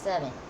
7,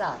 7।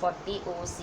40 OC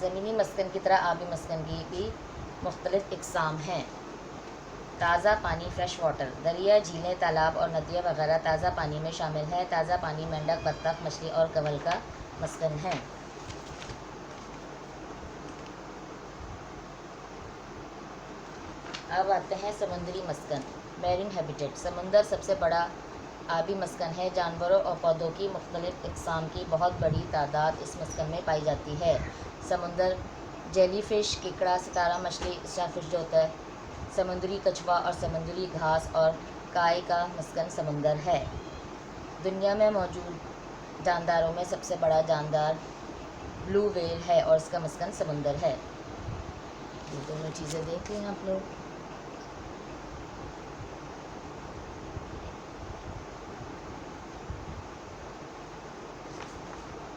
زمینی مسکن کی طرح آبی مسکن کی بھی مختلف اقسام ہیں۔ تازہ پانی فریش واٹر، دریا، جھیلیں، تالاب اور ندیاں وغیرہ تازہ پانی میں شامل ہیں۔ تازہ پانی مینڈک، بطخ، مچھلی اور کنول کا مسکن ہے۔ اب آتے ہیں سمندری مسکن، میرین ہیبیٹیٹ۔ سمندر سب سے بڑا آبی مسکن ہے۔ جانوروں اور پودوں کی مختلف اقسام کی بہت بڑی تعداد اس مسکن میں پائی جاتی ہے۔ سمندر جیلی فش، کیکڑا، ستارہ مچھلی، اسٹار فش جو ہوتا ہے، سمندری کچھوا اور سمندری گھاس اور کائی کا مسکن سمندر ہے۔ دنیا میں موجود جانداروں میں سب سے بڑا جاندار بلو ویل ہے اور اس کا مسکن سمندر ہے۔ یہ دونوں چیزیں دیکھ لیں آپ لوگ۔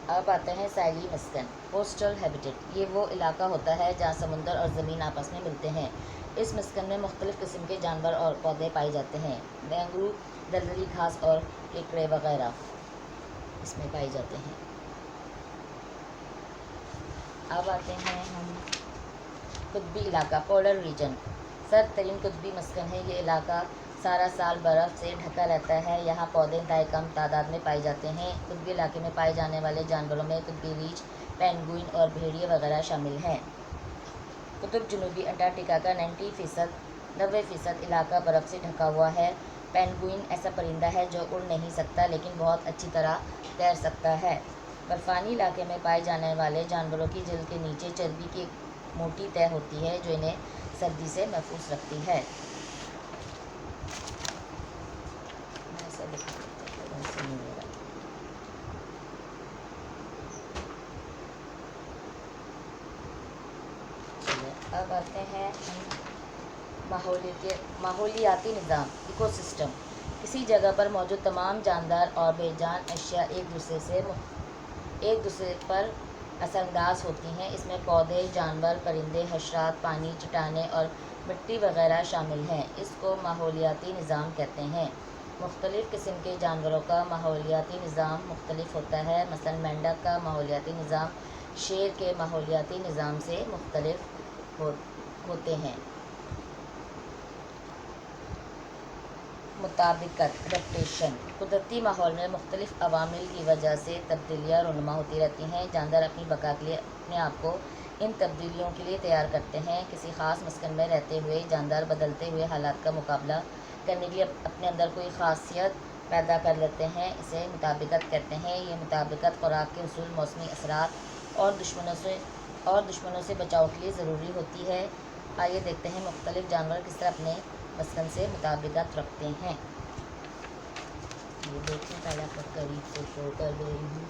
اب آتے ہیں ساحلی مسکن، کوسٹل ہیبیٹیٹ۔ یہ وہ علاقہ ہوتا ہے جہاں سمندر اور زمین آپس میں ملتے ہیں۔ اس مسکن میں مختلف قسم کے جانور اور پودے پائے جاتے ہیں۔ مینگروو، دلدلی گھاس اور کیکڑے وغیرہ اس میں پائے جاتے ہیں۔ اب آتے ہیں ہم قطبی علاقہ، پولر ریجن۔ سرد ترین قطبی مسکن ہے۔ یہ علاقہ سارا سال برف سے ڈھکا رہتا ہے۔ یہاں پودے انتہائی کم تعداد میں پائے جاتے ہیں۔ قطبی علاقے میں پائے جانے والے جانوروں میں قطبی ریچھ، پینگوئن اور بھیڑیے وغیرہ شامل ہیں۔ قطب جنوبی انٹارکٹیکا کا 90% علاقہ برف سے ڈھکا ہوا ہے۔ پینگوئن ایسا پرندہ ہے جو اڑ نہیں سکتا لیکن بہت اچھی طرح تیر سکتا ہے۔ برفانی علاقے میں پائے جانے والے جانوروں کی جلد کے نیچے چربی کی ایک موٹی تہہ ہوتی ہے جو انہیں سردی سے محفوظ رکھتی ہے۔ اب آتے ہیں ماحولیاتی نظام، ایکو سسٹم۔ کسی جگہ پر موجود تمام جاندار اور بے جان اشیاء ایک دوسرے پر اثر انداز ہوتی ہیں۔ اس میں پودے، جانور، پرندے، حشرات، پانی، چٹانیں اور مٹی وغیرہ شامل ہیں۔ اس کو ماحولیاتی نظام کہتے ہیں۔ مختلف قسم کے جانوروں کا ماحولیاتی نظام مختلف ہوتا ہے۔ مثلاً مینڈک کا ماحولیاتی نظام شیر کے ماحولیاتی نظام سے مختلف ہوتے ہیں۔ مطابقت، اڈیپٹیشن۔ قدرتی ماحول میں مختلف عوامل کی وجہ سے تبدیلیاں رونما ہوتی رہتی ہیں۔ جاندار اپنی بقا کے لیے اپنے آپ کو ان تبدیلیوں کے لیے تیار کرتے ہیں۔ کسی خاص مسکن میں رہتے ہوئے جاندار بدلتے ہوئے حالات کا مقابلہ کرنے کے لیے اپنے اندر کوئی خاصیت پیدا کر لیتے ہیں۔ اسے مطابقت کہتے ہیں۔ یہ مطابقت خوراک کے حصول، موسمی اثرات اور دشمنوں سے بچاؤ کے لیے ضروری ہوتی ہے۔ آئیے دیکھتے ہیں مختلف جانور کس طرح اپنے مسکن سے مطابقت رکھتے ہیں۔ یہ دیکھیں، پہلے آپ کو قریب سے شو کر دے رہی ہوں۔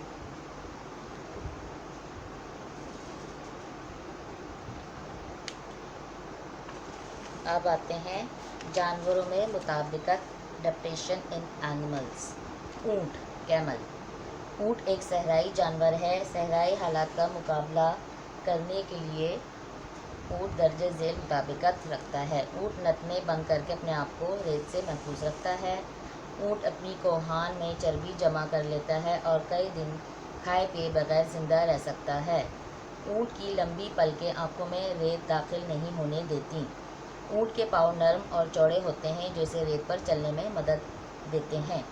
اب آتے ہیں جانوروں میں مطابقت، اڈیپٹیشن ان اینیملز۔ اونٹ، کیمل۔ اونٹ ایک صحرائی جانور ہے۔ صحرائی حالات کا مقابلہ کرنے کے لیے اونٹ درجہ ذیل مطابقت رکھتا ہے۔ اونٹ نتنے بند کر کے اپنے آپ کو ریت سے محفوظ رکھتا ہے۔ اونٹ اپنی کوہان میں چربی جمع کر لیتا ہے اور کئی دن کھائے پیے بغیر زندہ رہ سکتا ہے۔ اونٹ کی لمبی پلکیں آنکھوں میں ریت داخل نہیں ہونے دیتیں۔ اونٹ کے پاؤں نرم اور چوڑے ہوتے ہیں جو اسے ریت پر چلنے میں مدد دیتے ہیں۔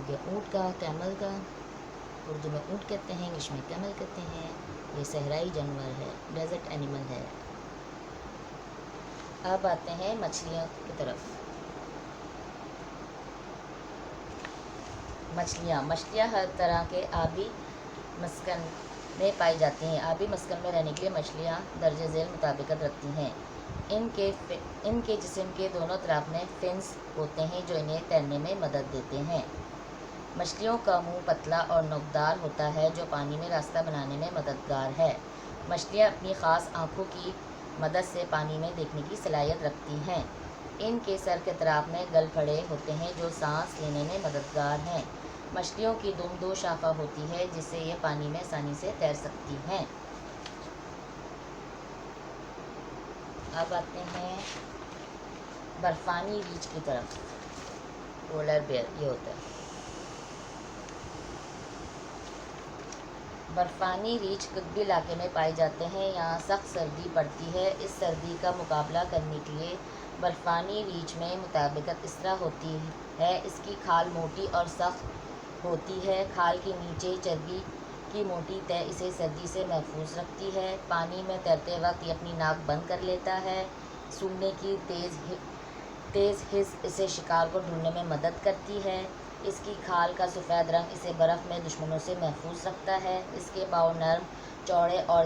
اونٹ کا، کیمل کا، اردو میں اونٹ کہتے ہیں، انگلش میں کیمل کہتے ہیں۔ یہ صحرائی جانور ہے، ڈیزرٹ اینیمل ہے۔ اب آتے ہیں مچھلیوں کی طرف۔ مچھلیاں ہر طرح کے آبی مسکن میں پائی جاتی ہیں۔ آبی مسکن میں رہنے کے لیے مچھلیاں درجہ ذیل مطابقت رکھتی ہیں۔ ان کے جسم کے دونوں طرف میں فنس ہوتے ہیں جو انہیں تیرنے میں مدد دیتے ہیں۔ مچھلیوں کا منہ پتلا اور نوکدار ہوتا ہے جو پانی میں راستہ بنانے میں مددگار ہے۔ مچھلیاں اپنی خاص آنکھوں کی مدد سے پانی میں دیکھنے کی صلاحیت رکھتی ہیں۔ ان کے سر کے اطراف میں گل پھڑے ہوتے ہیں جو سانس لینے میں مددگار ہیں۔ مچھلیوں کی دم دو شاخہ ہوتی ہے جس سے یہ پانی میں آسانی سے تیر سکتی ہیں۔ اب آتے ہیں برفانی ریچھ کی طرف۔ پولر بیئر یہ ہوتا ہے۔ برفانی ریچھ قطبی علاقے میں پائے جاتے ہیں، یہاں سخت سردی پڑتی ہے۔ اس سردی کا مقابلہ کرنے کے لیے برفانی ریچھ میں مطابقت اس طرح ہوتی ہے، اس کی کھال موٹی اور سخت ہوتی ہے۔ کھال کے نیچے چربی کی موٹی تہہ اسے سردی سے محفوظ رکھتی ہے۔ پانی میں تیرتے وقت یہ اپنی ناک بند کر لیتا ہے۔ سونگنے کی تیز حس اسے شکار کو ڈھونڈنے میں مدد کرتی ہے۔ اس کی کھال کا سفید رنگ اسے برف میں دشمنوں سے محفوظ رکھتا ہے۔ اس کے پاؤں نرم، چوڑے اور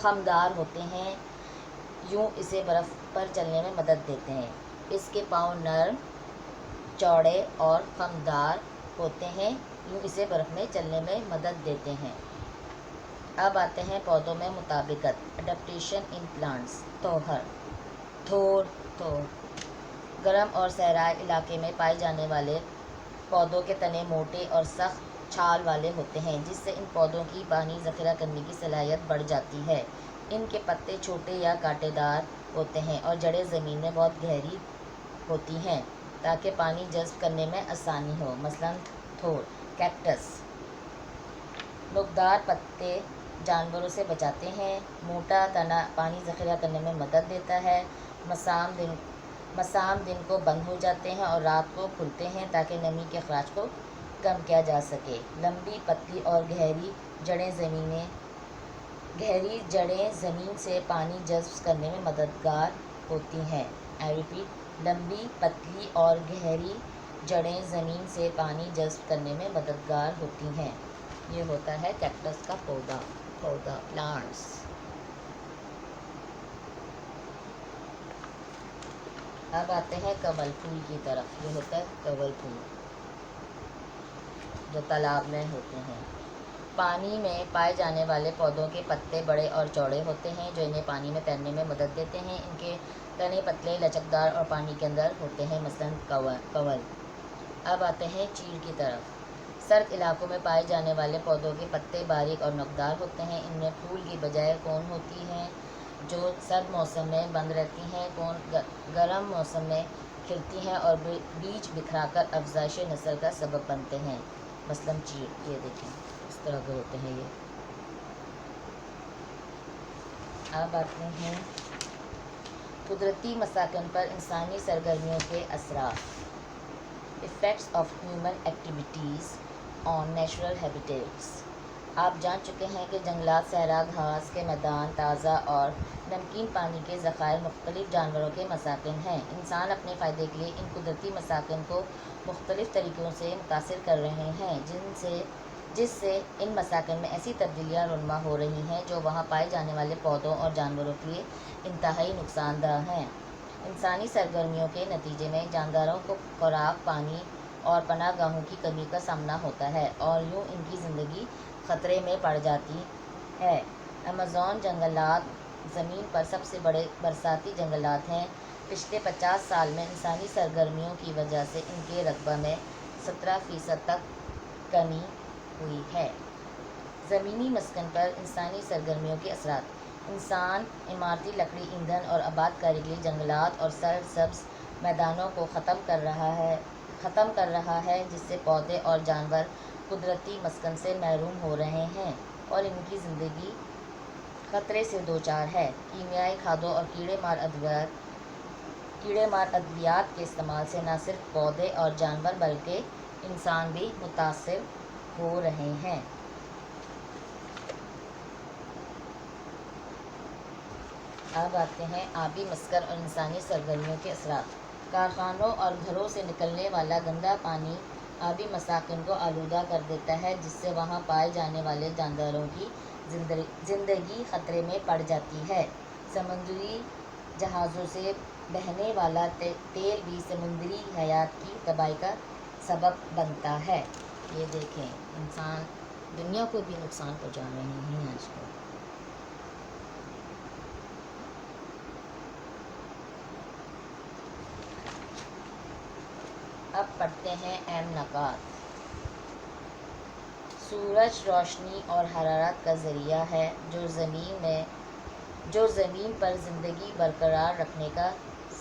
خمدار ہوتے ہیں، یوں اسے برف پر چلنے میں مدد دیتے ہیں۔ اس کے پاؤں نرم، چوڑے اور خمدار ہوتے ہیں، یوں اسے برف میں چلنے میں مدد دیتے ہیں۔ اب آتے ہیں پودوں میں مطابقت، اڈیپٹیشن ان پلانٹس۔ تھور گرم اور صحرائی علاقے میں پائے جانے والے پودوں کے تنے موٹے اور سخت چھال والے ہوتے ہیں، جس سے ان پودوں کی پانی ذخیرہ کرنے کی صلاحیت بڑھ جاتی ہے۔ ان کے پتے چھوٹے یا کانٹے دار ہوتے ہیں اور جڑیں زمین میں بہت گہری ہوتی ہیں تاکہ پانی جذب کرنے میں آسانی ہو، مثلاً تھور۔ کیکٹس نوکدار پتے جانوروں سے بچاتے ہیں۔ موٹا تنا پانی ذخیرہ کرنے میں مدد دیتا ہے۔ مسام دن کو بند ہو جاتے ہیں اور رات کو کھلتے ہیں تاکہ نمی کے اخراج کو کم کیا جا سکے۔ لمبی، پتلی اور گہری جڑیں زمین سے پانی جذب کرنے میں مددگار ہوتی ہیں۔ لمبی، پتلی اور گہری جڑیں زمین سے پانی جذب کرنے میں مددگار ہوتی ہیں۔ یہ ہوتا ہے کیکٹس کا پودا پلانٹس۔ اب آتے ہیں کنول پھول کی طرف۔ یہ ہوتا ہے کنول پھول جو تالاب میں ہوتے ہیں۔ پانی میں پائے جانے والے پودوں کے پتے بڑے اور چوڑے ہوتے ہیں جو انہیں پانی میں تیرنے میں مدد دیتے ہیں۔ ان کے تنے پتلے، لچکدار اور پانی کے اندر ہوتے ہیں، مثلاً کنول۔ اب آتے ہیں چیڑ کی طرف۔ سرد علاقوں میں پائے جانے والے پودوں کے پتے باریک اور نوکدار ہوتے ہیں۔ ان میں پھول کی بجائے کون ہوتی ہیں جو سرد موسم میں بند رہتی ہیں۔ کون گرم موسم میں کھلتی ہیں اور بیج بکھرا کر افزائش نسل کا سبب بنتے ہیں، مثلاً چیڑ۔ یہ دیکھیں اس طرح کے ہوتے ہیں یہ۔ اب آتے ہیں قدرتی مساکن پر انسانی سرگرمیوں کے اثرات۔ Effects of human activities on natural habitats۔ آپ جان چکے ہیں کہ جنگلات، صحرا، گھاس کے میدان، تازہ اور نمکین پانی کے ذخائر مختلف جانوروں کے مساکن ہیں۔ انسان اپنے فائدے کے لیے ان قدرتی مساکن کو مختلف طریقوں سے متاثر کر رہے ہیں، جس سے ان مساکن میں ایسی تبدیلیاں رونما ہو رہی ہیں جو وہاں پائے جانے والے پودوں اور جانوروں کے لیے انتہائی نقصان دہ ہیں۔ انسانی سرگرمیوں کے نتیجے میں جانداروں کو خوراک، پانی اور پناہ گاہوں کی کمی کا سامنا ہوتا ہے اور یوں ان کی زندگی خطرے میں پڑ جاتی ہے۔ ایمیزون جنگلات زمین پر سب سے بڑے برساتی جنگلات ہیں۔ پچھلے 50 سال میں انسانی سرگرمیوں کی وجہ سے ان کے رقبہ میں 17% تک کمی ہوئی ہے۔ زمینی مسکن پر انسانی سرگرمیوں کے اثرات۔ انسان عمارتی لکڑی ایندھن اور آباد کاری کے لیے جنگلات اور سرسبز میدانوں کو ختم کر رہا ہے، جس سے پودے اور جانور قدرتی مسکن سے محروم ہو رہے ہیں اور ان کی زندگی خطرے سے دوچار ہے۔ کیمیائی کھادوں اور کیڑے مار ادویات کے استعمال سے نہ صرف پودے اور جانور بلکہ انسان بھی متاثر ہو رہے ہیں۔ اب آتے ہیں آبی مسکن اور انسانی سرگرمیوں کے اثرات۔ کارخانوں اور گھروں سے نکلنے والا گندا پانی آبی مساکن کو آلودہ کر دیتا ہے، جس سے وہاں پائے جانے والے جانداروں کی زندگی خطرے میں پڑ جاتی ہے۔ سمندری جہازوں سے بہنے والا تیل بھی سمندری حیات کی تباہی کا سبب بنتا ہے۔ یہ دیکھیں انسان دنیا کو بھی نقصان پہنچا رہے ہیں آج کل۔ اب پڑھتے ہیں اہم نکات۔ سورج روشنی اور حرارت کا ذریعہ ہے جو زمین پر زندگی برقرار رکھنے کا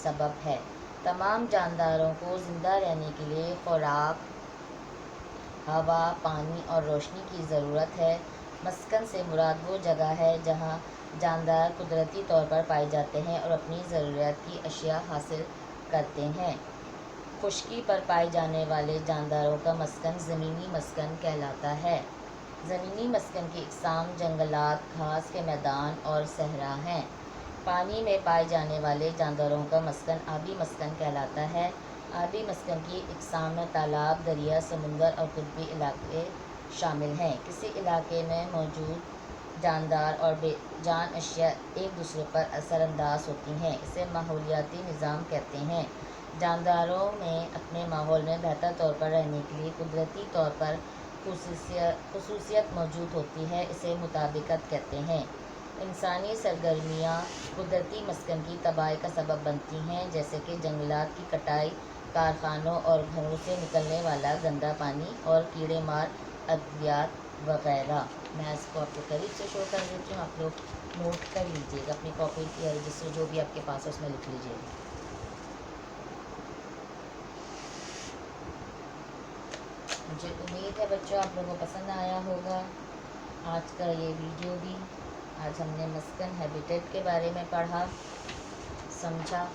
سبب ہے۔ تمام جانداروں کو زندہ رہنے کے لیے خوراک، ہوا، پانی اور روشنی کی ضرورت ہے۔ مسکن سے مراد وہ جگہ ہے جہاں جاندار قدرتی طور پر پائے جاتے ہیں اور اپنی ضروریات کی اشیاء حاصل کرتے ہیں۔ خشکی پر پائے جانے والے جانداروں کا مسکن زمینی مسکن کہلاتا ہے۔ زمینی مسکن کی اقسام جنگلات، گھاس کے میدان اور صحرا ہیں۔ پانی میں پائے جانے والے جانداروں کا مسکن آبی مسکن کہلاتا ہے۔ آبی مسکن کی اقسام میں تالاب، دریا، سمندر اور قطبی علاقے شامل ہیں۔ کسی علاقے میں موجود جاندار اور بے جان اشیاء ایک دوسرے پر اثر انداز ہوتی ہیں، اسے ماحولیاتی نظام کہتے ہیں۔ جانداروں میں اپنے ماحول میں بہتر طور پر رہنے کے لیے قدرتی طور پر خصوصیت موجود ہوتی ہے، اسے مطابقت کہتے ہیں۔ انسانی سرگرمیاں قدرتی مسکن کی تباہی کا سبب بنتی ہیں، جیسے کہ جنگلات کی کٹائی، کارخانوں اور گھروں سے نکلنے والا گندا پانی اور کیڑے مار ادویات وغیرہ۔ میں اس کو آپ کو قریب سے شو کر دیتی ہوں، آپ لوگ نوٹ کر لیجیے گا، اپنی کاپی یا رجسٹر جو بھی آپ کے پاس ہے اس میں لکھ لیجیے گا۔ مجھے امید ہے بچوں آپ لوگوں کو پسند آیا ہوگا آج کا یہ ویڈیو بھی۔ آج ہم نے مسکن ہیبیٹیٹ کے بارے میں پڑھا، سمجھا،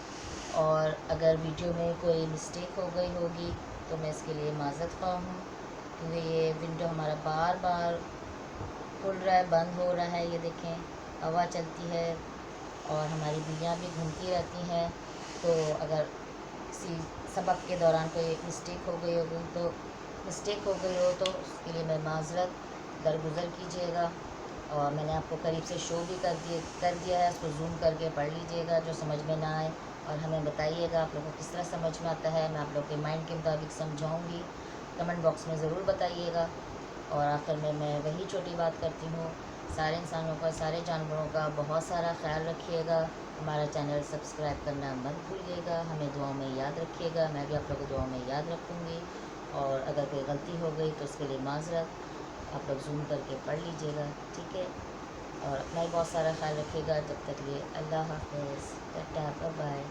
اور اگر ویڈیو میں کوئی مسٹیک ہو گئی ہوگی تو میں اس کے لیے معذرت خواہ ہوں، کیونکہ یہ ونڈو ہمارا بار بار کھل رہا ہے، بند ہو رہا ہے، یہ دیکھیں ہوا چلتی ہے اور ہماری بلیاں بھی گھومتی رہتی ہیں، تو اگر کسی سبق کے دوران کوئی مسٹیک ہو گئی تو اس کے لیے میں معذرت درگزر کیجیے گا۔ اور میں نے آپ کو قریب سے شو بھی کر دیا ہے، اس کو زوم کر کے پڑھ لیجیے گا جو سمجھ میں نہ آئے، اور ہمیں بتائیے گا آپ لوگوں کو کس طرح سمجھ میں آتا ہے، میں آپ لوگوں کے مائنڈ کے مطابق سمجھاؤں گی، کمنٹ باکس میں ضرور بتائیے گا۔ اور آخر میں وہی چھوٹی بات کرتی ہوں، سارے انسانوں کا، سارے جانوروں کا بہت سارا خیال رکھیے گا، ہمارا چینل سبسکرائب کرنا مت بھولیے گا، ہمیں دعاؤں میں یاد رکھیے گا، میں بھی آپ لوگوں کو دعاؤں میں یاد رکھوں گی، اور اگر کوئی غلطی ہو گئی تو اس کے لیے معذرت، آپ لوگ زوم کر کے پڑھ لیجیے گا، ٹھیک ہے؟ اور اپنا ہی بہت سارا خیال رکھیے گا، جب تک لیے اللہ حافظ، ٹاٹا، بائے بائے۔